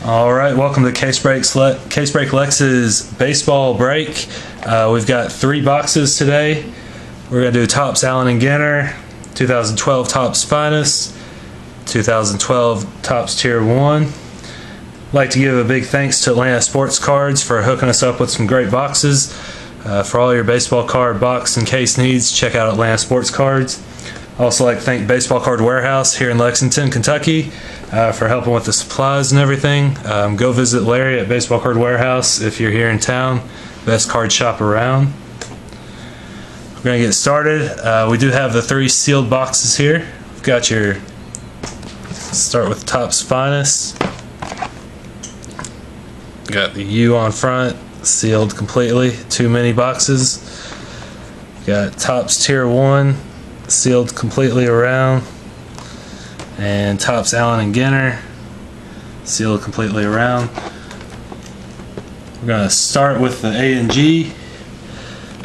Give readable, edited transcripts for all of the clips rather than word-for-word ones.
All right, welcome to CaseBreak Lex's baseball break. We've got 3 boxes today. We're going to do Topps Allen and Ginter, 2012 Topps Finest, 2012 Topps Tier 1. I'd like to give a big thanks to Atlanta Sports Cards for hooking us up with some great boxes. For all your baseball card box and case needs, check out Atlanta Sports Cards. I'd also like to thank Baseball Card Warehouse here in Lexington, Kentucky, for helping with the supplies and everything. Go visit Larry at Baseball Card Warehouse if you're here in town. Best card shop around. We're going to get started. We do have the 3 sealed boxes here. We've got your, start with Topps Finest. Got the U on front, sealed completely. 2 mini boxes. Got Topps Tier 1, sealed completely around. And Topps Allen and Ginter, sealed completely around. We're going to start with the A and G.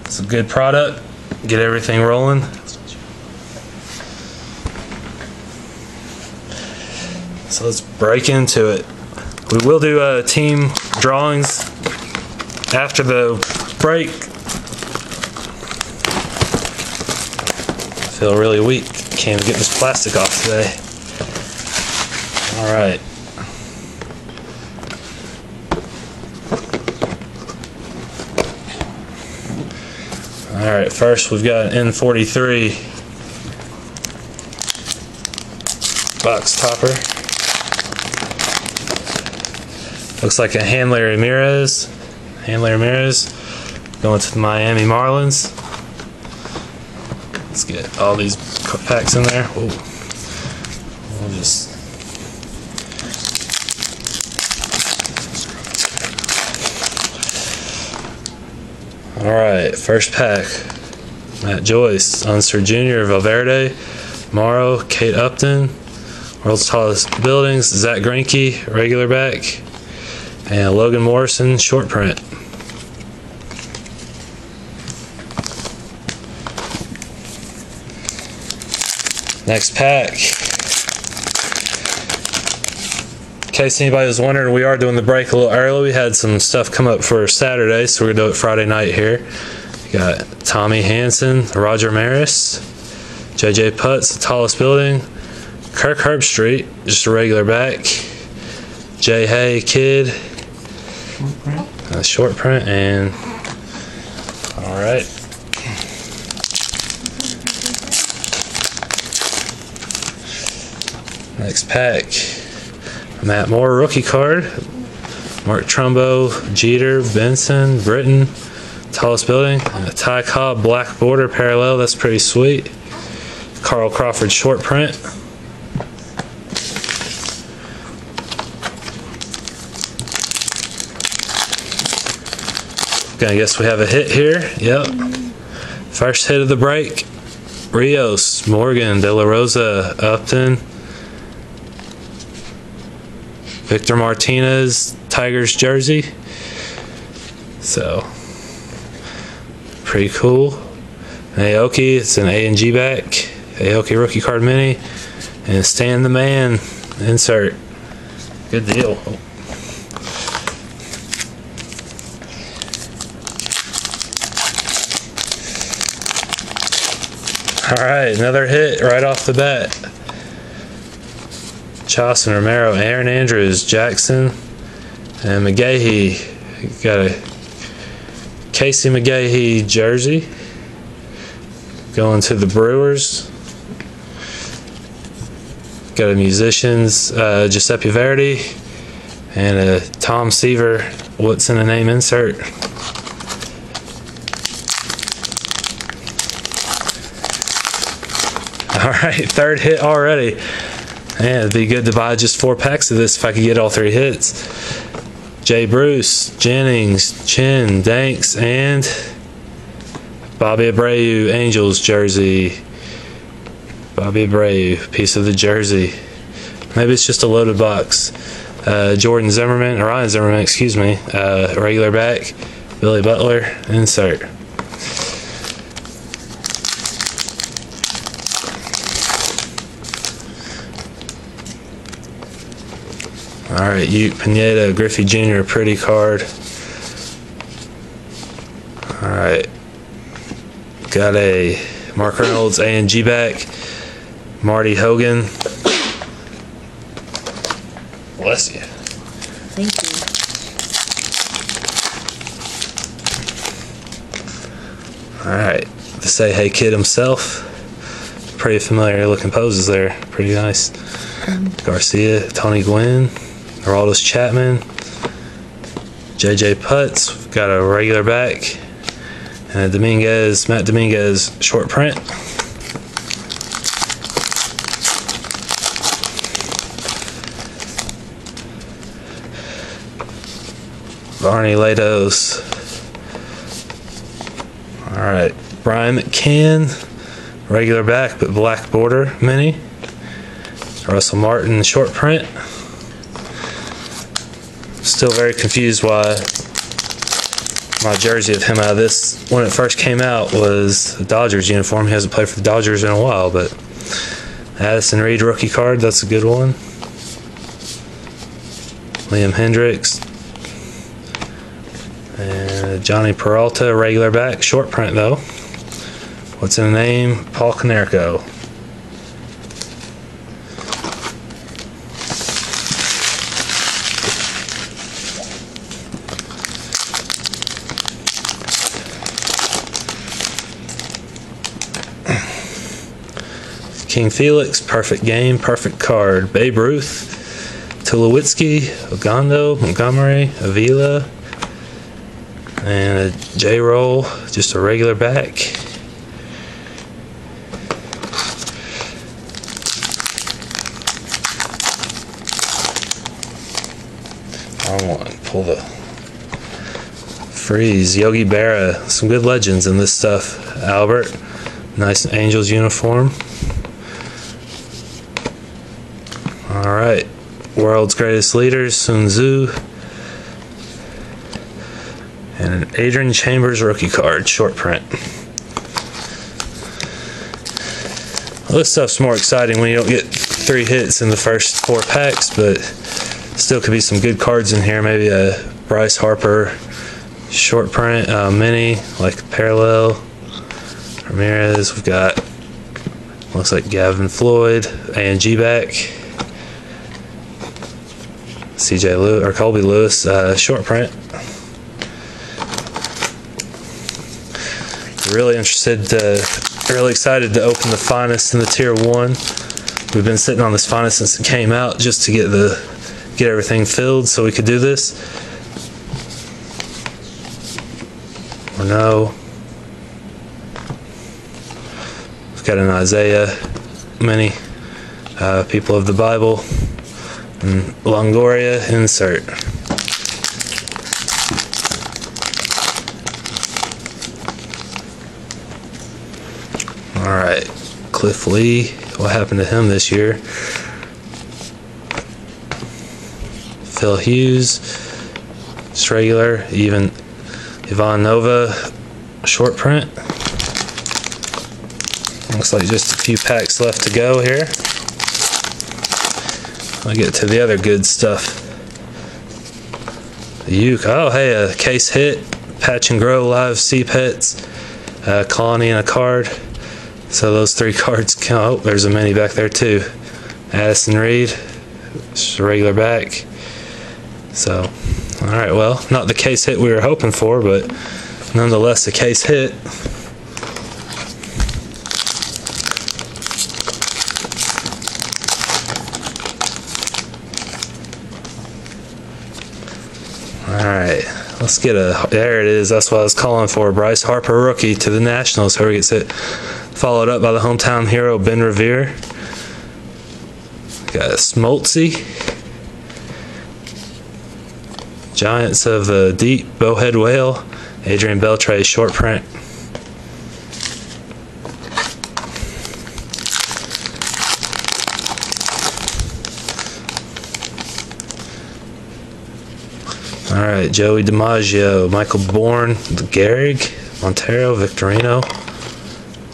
It's a good product. Get everything rolling. So let's break into it. We will do team drawings after the break. I feel really weak. Can't get this plastic off today. All right. All right, first we've got an N43 box topper. Looks like a Hanley Ramirez. Going to the Miami Marlins. Let's get all these packs in there. Whoa. We'll just Alright, first pack. Matt Joyce, Unser Jr., Valverde, Morrow, Kate Upton, World's Tallest Buildings, Zach Greinke, regular back, and Logan Morrison, short print. Next pack. In case anybody was wondering, we are doing the break a little early. We had some stuff come up for Saturday, so we're going to do it Friday night here. We got Tommy Hanson, Roger Maris, JJ Putz, The Tallest Building, Kirk Herbstreit, just a regular back, Jay Hay, Kid, short print, and alright. Next pack. Matt Moore rookie card, Mark Trumbo, Jeter, Benson, Britton, Tallest Building, a Ty Cobb black border parallel, that's pretty sweet. Carl Crawford short print. Gonna guess we have a hit here. Yep. First hit of the break. Rios, Morgan, De La Rosa, Upton, Victor Martinez, Tigers jersey. So, pretty cool. Aoki, it's an A and G back. Aoki rookie card mini. And Stan the Man insert. Good deal. Alright, another hit right off the bat. Chauson, Romero, Aaron Andrews, Jackson, and McGahee. Got a Casey McGahee jersey. Going to the Brewers. Got a Musicians, Giuseppe Verdi, and a Tom Seaver, what's in the name insert. Alright, third hit already. Man, it'd be good to buy just 4 packs of this if I could get all 3 hits. Jay Bruce, Jennings, Chin, Danks, and Bobby Abreu Angels jersey. Bobby Abreu, piece of the jersey. Maybe it's just a loaded box. Ryan Zimmerman, excuse me. Regular back. Billy Butler, insert. Alright, Ute Pineda, Griffey Jr., pretty card. Alright. Got a Mark Reynolds A&G back. Marty Hogan. Bless you. Thank you. Alright. The Say Hey Kid himself. Pretty familiar looking poses there. Pretty nice. Garcia, Tony Gwynn, Aroldis Chapman, JJ Putz. We've got a regular back. And a Matt Dominguez short print. Barney Lados. Alright. Brian McCann. Regular back, but black border mini. Russell Martin short print. Still very confused why my jersey of him out of this, when it first came out, was the Dodgers uniform. He hasn't played for the Dodgers in a while, but Addison Reed rookie card, that's a good one. Liam Hendricks. And Johnny Peralta, regular back, short print though. What's in the name? Paul Konerko. King Felix, perfect game, perfect card. Babe Ruth, Tulowitzki, Ogando, Montgomery, Avila, and a J-Roll, just a regular back. I want to pull the freeze. Yogi Berra, some good legends in this stuff. Albert, nice Angels uniform. Alright, World's Greatest Leaders, Sun Tzu, and an Adrian Chambers rookie card, short print. Well, this stuff's more exciting when you don't get 3 hits in the first 4 packs, but still could be some good cards in here. Maybe a Bryce Harper short print, mini, like parallel. Ramirez, we've got, looks like Gavin Floyd, A&G back. CJ Lewis, or Colby Lewis, short print. Really excited to open the finest in the tier 1. We've been sitting on this finest since it came out, just to get everything filled so we could do this. Or no. We've got an Isaiah mini, People of the Bible. And Longoria insert. Alright, Cliff Lee, what happened to him this year? Phil Hughes, just regular, even Ivan Nova, short print. Looks like just a few packs left to go here. I'll get to the other good stuff. The Uke. Oh, hey, a case hit. Patch and Grow Live Sea Pets. Colony and a card. So those 3 cards count. Oh, there's a mini back there too. Addison Reed. Just a regular back. So, alright, well, not the case hit we were hoping for, but nonetheless a case hit. Alright, let's get there it is, that's what I was calling for. Bryce Harper rookie to the Nationals. Whoever gets it, followed up by the hometown hero Ben Revere. Got a Smoltzy. Giants of the Deep, Bowhead Whale. Adrian Beltre short print. Alright, Joey DiMaggio, Michael Bourne, Gehrig, Montero, Victorino,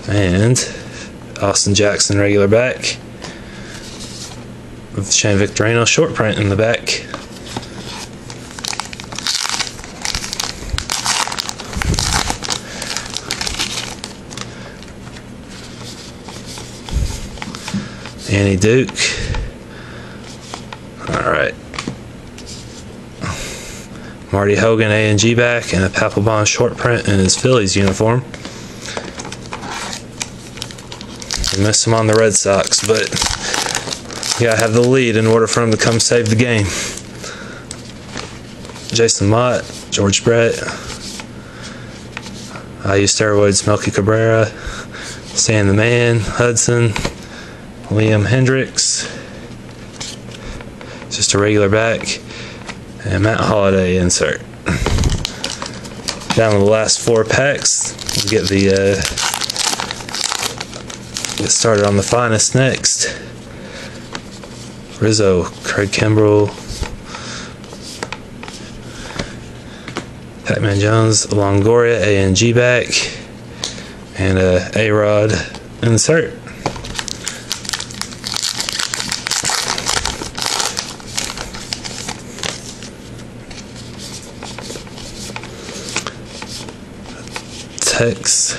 and Austin Jackson regular back. With Shane Victorino short print in the back. Annie Duke. Alright. Marty Hogan, A&G back, and a Papelbon short print in his Phillies uniform. We missed him on the Red Sox, but you gotta have the lead in order for him to come save the game. Jason Mott, George Brett, IU Steroids, Melky Cabrera, Stan the Man, Hudson, Liam Hendricks, just a regular back, and Matt Holliday insert. Down to the last 4 packs. We'll get get started on the finest next. Rizzo, Craig Kimbrell, Pac-Man Jones, Longoria, A&G back, and A-Rod insert. Tex,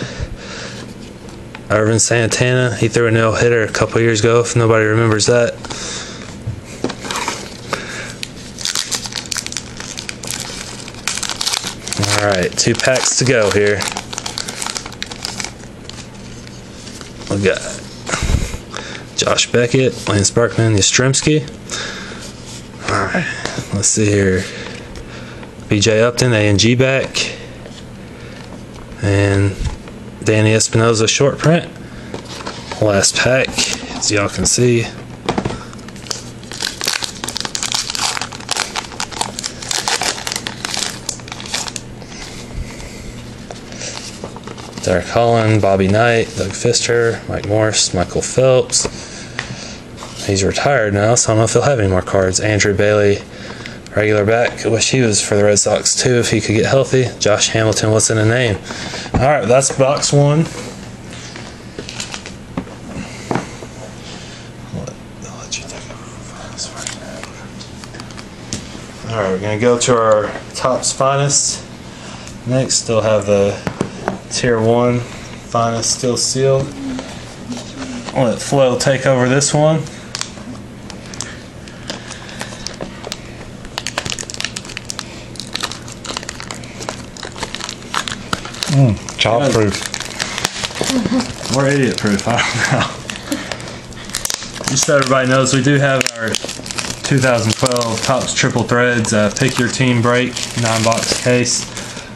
Irvin Santana, he threw a no-hitter a couple years ago, if nobody remembers that. Alright, 2 packs to go here. We got Josh Beckett, Lance Berkman, Yastrzemski. Alright, let's see here. BJ Upton, A&G back. And Danny Espinosa short print. Last pack, as y'all can see. Derek Holland, Bobby Knight, Doug Pfister, Mike Morse, Michael Phelps. He's retired now, so I don't know if he'll have any more cards. Andrew Bailey, regular back. I wish he was for the Red Sox too if he could get healthy. Josh Hamilton, what's in a name? Alright, that's box 1. I'll let you take over finest right now. Alright, we're going to go to our Topps Finest. Next, still have the Tier 1 Finest still sealed. I'll let Flo take over this one. Child proof. Or idiot proof, I don't know. Just so everybody knows, we do have our 2012 Topps Triple Threads Pick Your Team Break 9-box case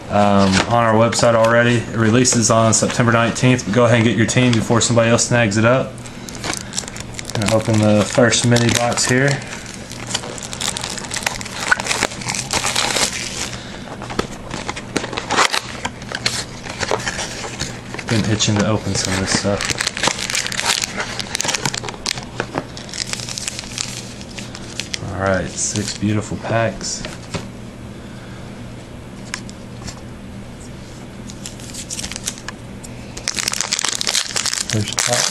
on our website already. It releases on September 19th, but go ahead and get your team before somebody else snags it up. Gonna open the first mini box here. Been itching to open some of this stuff. Alright, 6 beautiful packs. First pack.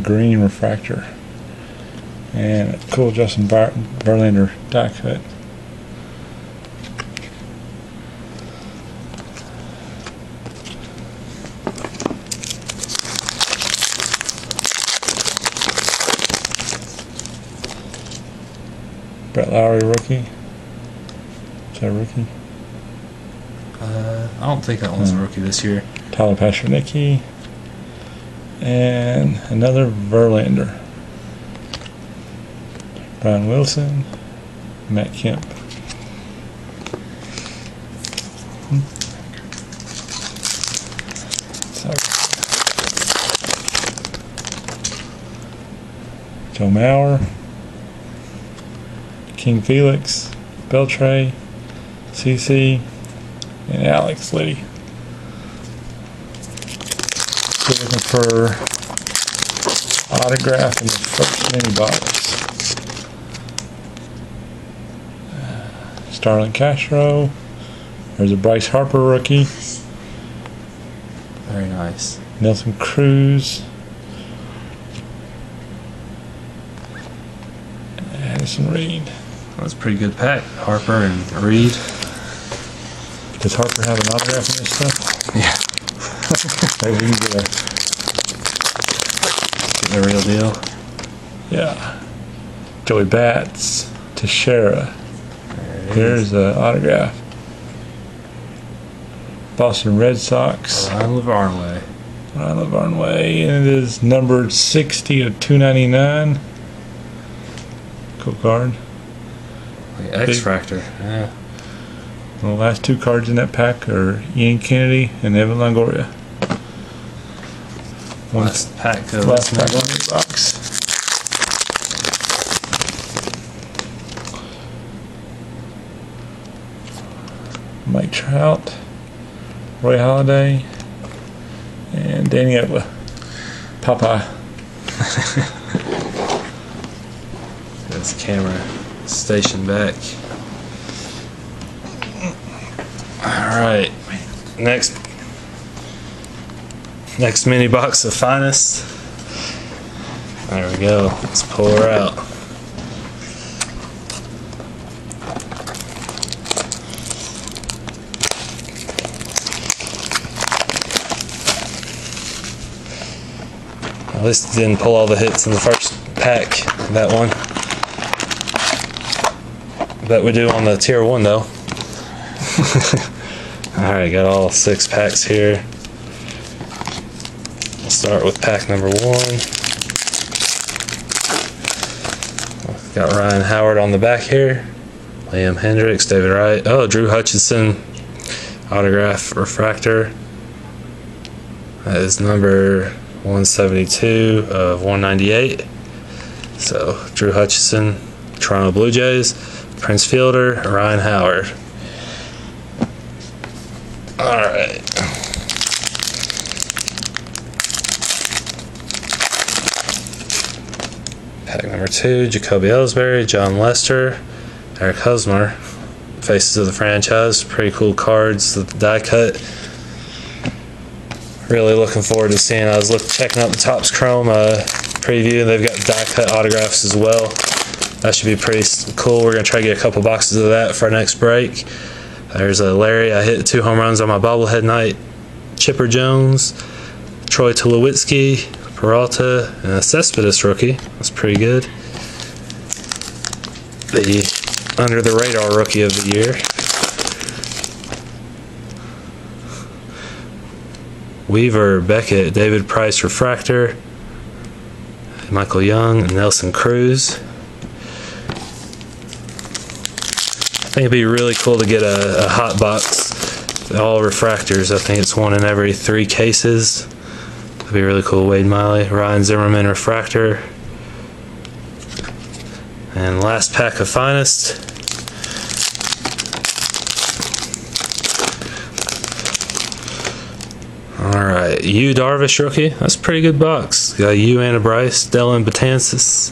Green refractor. And a cool Justin Verlander die cut. Brett Lowry rookie. Is that a rookie? I don't think that one's a rookie this year. Tyler Paschernicki. And another Verlander. Brian Wilson. Matt Kemp. Joe Mauer. King Felix, Beltray, CC, and Alex Liddy. Still looking for autograph in the first mini box. Starlin Castro. There's a Bryce Harper rookie. Very nice. Nelson Cruz. Addison Reed. That's a pretty good pack. Harper and Reed. Does Harper have an autograph in this stuff? Yeah. Maybe we can get The real deal. yeah. Joey Bats, Teixeira. Here's the autograph. Boston Red Sox. Ryan Lavarnway. Ryan Lavarnway, and it is numbered 60 of 299. Cool card. Like X-Fractor. Yeah. The last two cards in that pack are Ian Kennedy and Evan Longoria. Last pack of Last this pack number. on the box. Mike Trout, Roy Halladay, and Danny Etla. Popeye. Got his camera stationed back. Alright. Next mini box of Finest. There we go. Let's pull her out. At least it didn't pull all the hits in the first pack, that one. Bet we do on the tier 1 though. Alright, got all 6 packs here. We'll start with pack number 1. Got Ryan Howard on the back here. Liam Hendricks, David Wright. Oh, Drew Hutchison autograph refractor. That is number 172 of 198. So Drew Hutchison, Toronto Blue Jays. Prince Fielder, Ryan Howard. Alright. Pack number 2, Jacoby Ellsbury, John Lester, Eric Hosmer. Faces of the Franchise. Pretty cool cards, the die cut. Really looking forward to seeing. I was checking out the Topps Chrome preview. They've got die cut autographs as well. That should be pretty cool. We're going to try to get a couple boxes of that for our next break. There's a Larry. I hit 2 home runs on my bobblehead night. Chipper Jones, Troy Tulowitzki, Peralta, and a Cespedes rookie. That's pretty good. The under the radar rookie of the year. Weaver, Beckett, David Price refractor, Michael Young, and Nelson Cruz. I think it'd be really cool to get a hot box, all refractors. I think it's 1 in every 3 cases. That'd be really cool. Wade Miley, Ryan Zimmerman refractor, and last pack of Finest. Alright, Yu Darvish rookie. That's a pretty good box. Got Yu and a Bryce, Dylan Betances,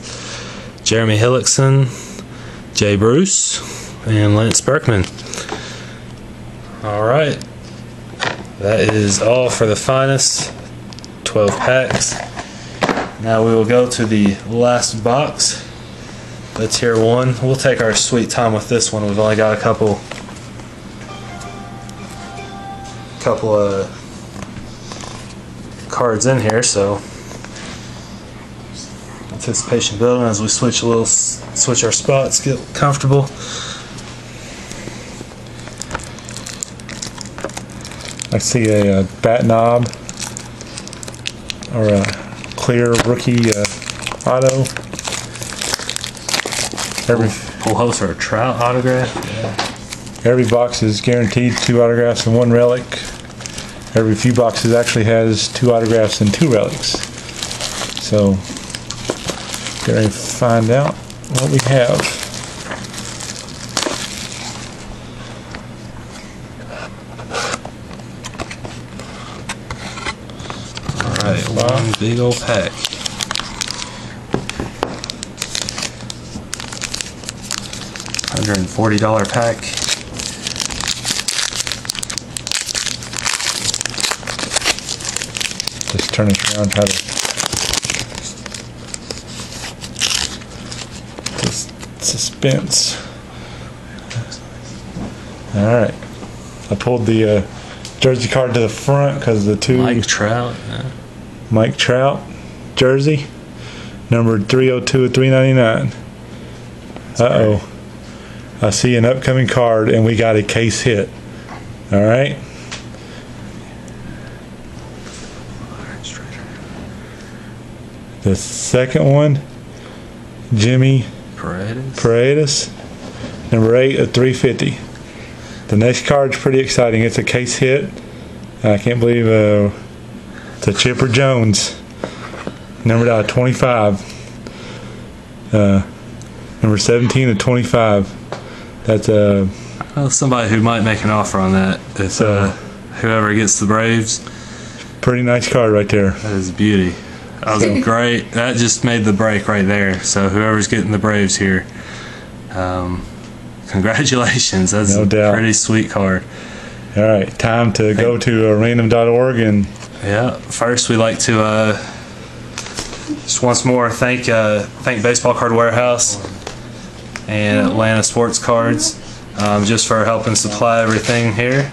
Jeremy Hillickson, Jay Bruce, and Lance Berkman. Alright. That is all for the Finest. 12 packs. Now we will go to the last box. The tier 1. We'll take our sweet time with this one. We've only got a couple of cards in here, so anticipation building as we switch our spots, get comfortable. I see a bat knob or a clear rookie auto. Pujols or a Trout autograph. Yeah. Every box is guaranteed 2 autographs and 1 relic. Every few boxes actually has 2 autographs and 2 relics. So, get ready to find out what we have. Alright, one big old pack. $140 pack. Just turn it around, try to suspense. Alright. I pulled the jersey card to the front because the two Mike Trout jersey, numbered 302 of 399. Uh-oh. I see an upcoming card, and we got a case hit. All right. The second one, Jimmy Paredes, number 8 of 350. The next card's pretty exciting. It's a case hit. I can't believe it's a Chipper Jones, numbered out of 25. Number 17 of 25. That's somebody who might make an offer on that. If whoever gets the Braves. Pretty nice card right there. That is beauty. That was great. That just made the break right there. So whoever's getting the Braves here, congratulations. That's no a doubt. Pretty sweet card. All right, time to go to random.org and first we like to just once more thank Baseball Card Warehouse and Atlanta Sports Cards just for helping supply everything here.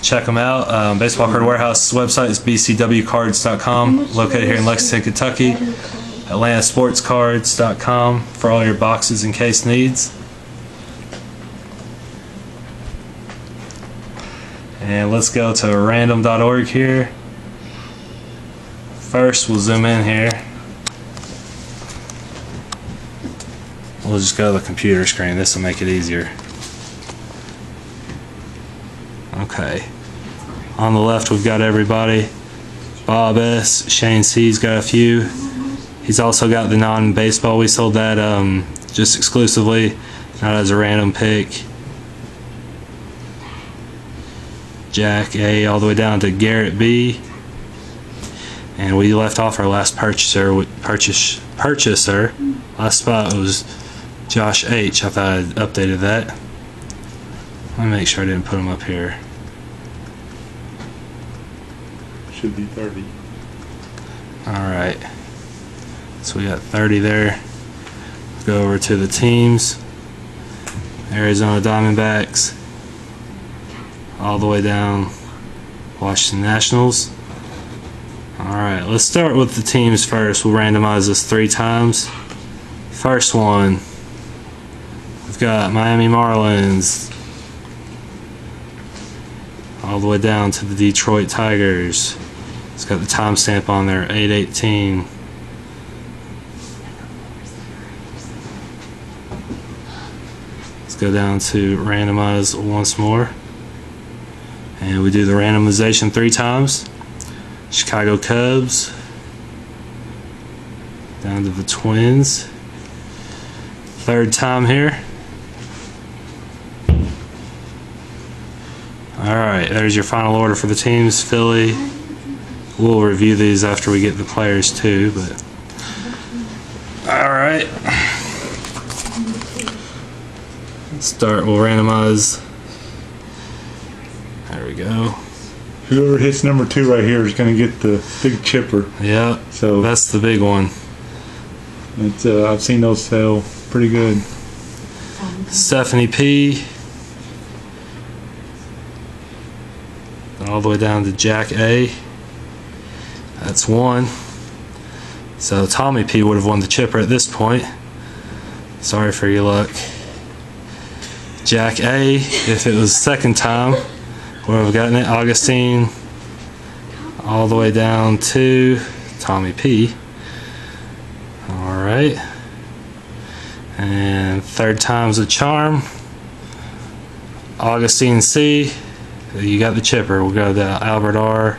Check them out. Baseball Card Warehouse website is bcwcards.com, located here in Lexington, Kentucky. AtlantaSportsCards.com for all your boxes and case needs. And let's go to random.org here. First, we'll zoom in here. We'll just go to the computer screen. This will make it easier. Okay. On the left, we've got everybody. Bob S. Shane C.'s got a few. He's also got the non-baseball. We sold that just exclusively, not as a random pick. Jack A. all the way down to Garrett B. And we left off our last purchaser. Last spot was Josh H. I thought I'd updated that. Let me make sure I didn't put him up here. should be 30. Alright. So we got 30 there. Go over to the teams. Arizona Diamondbacks. All the way down Washington Nationals. Alright, let's start with the teams first. We'll randomize this 3 times. First one, we've got Miami Marlins. All the way down to the Detroit Tigers. It's got the timestamp on there, 8/18. Let's go down to randomize once more. And we do the randomization 3 times. Chicago Cubs. Down to the Twins. 3rd time here. Alright, there's your final order for the teams. Philly. We'll review these after we get the players too, but alright. We'll randomize. There we go. Whoever hits number 2 right here is going to get the big chipper. Yeah, so that's the big one. It's I've seen those sell pretty good. Stephanie P. All the way down to Jack A. That's 1. So Tommy P would have won the chipper at this point. Sorry for your luck. Jack A, if it was 2nd time, would have gotten it. Augustine. All the way down to Tommy P. Alright. And 3rd time's a charm. Augustine C. You got the chipper. We'll go to Albert R.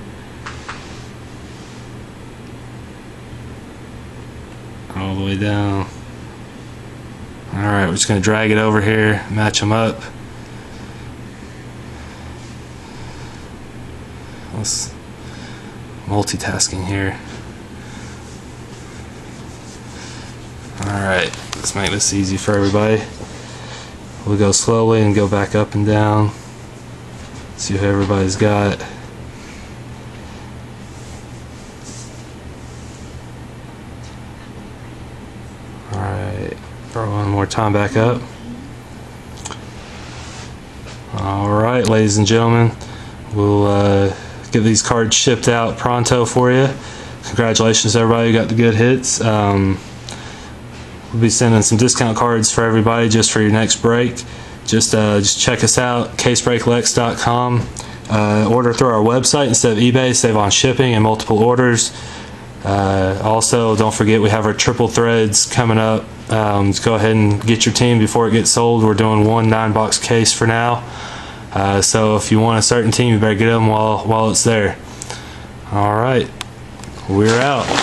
All the way down. Alright, we're just going to drag it over here, match them up. Let's multitasking here. Alright, let's make this easy for everybody. We'll go slowly and go back up and down. See who everybody's got. Alright, throw one more time back up. Alright, ladies and gentlemen, we'll get these cards shipped out pronto for you. Congratulations to everybody who got the good hits. We'll be sending some discount cards for everybody just for your next break. Just check us out, CaseBreakLex.com. Order through our website instead of eBay, save on shipping and multiple orders. Also, don't forget we have our triple threads coming up. Just go ahead and get your team before it gets sold. We're doing one 9-box case for now. So if you want a certain team, you better get them while it's there. All right, we're out.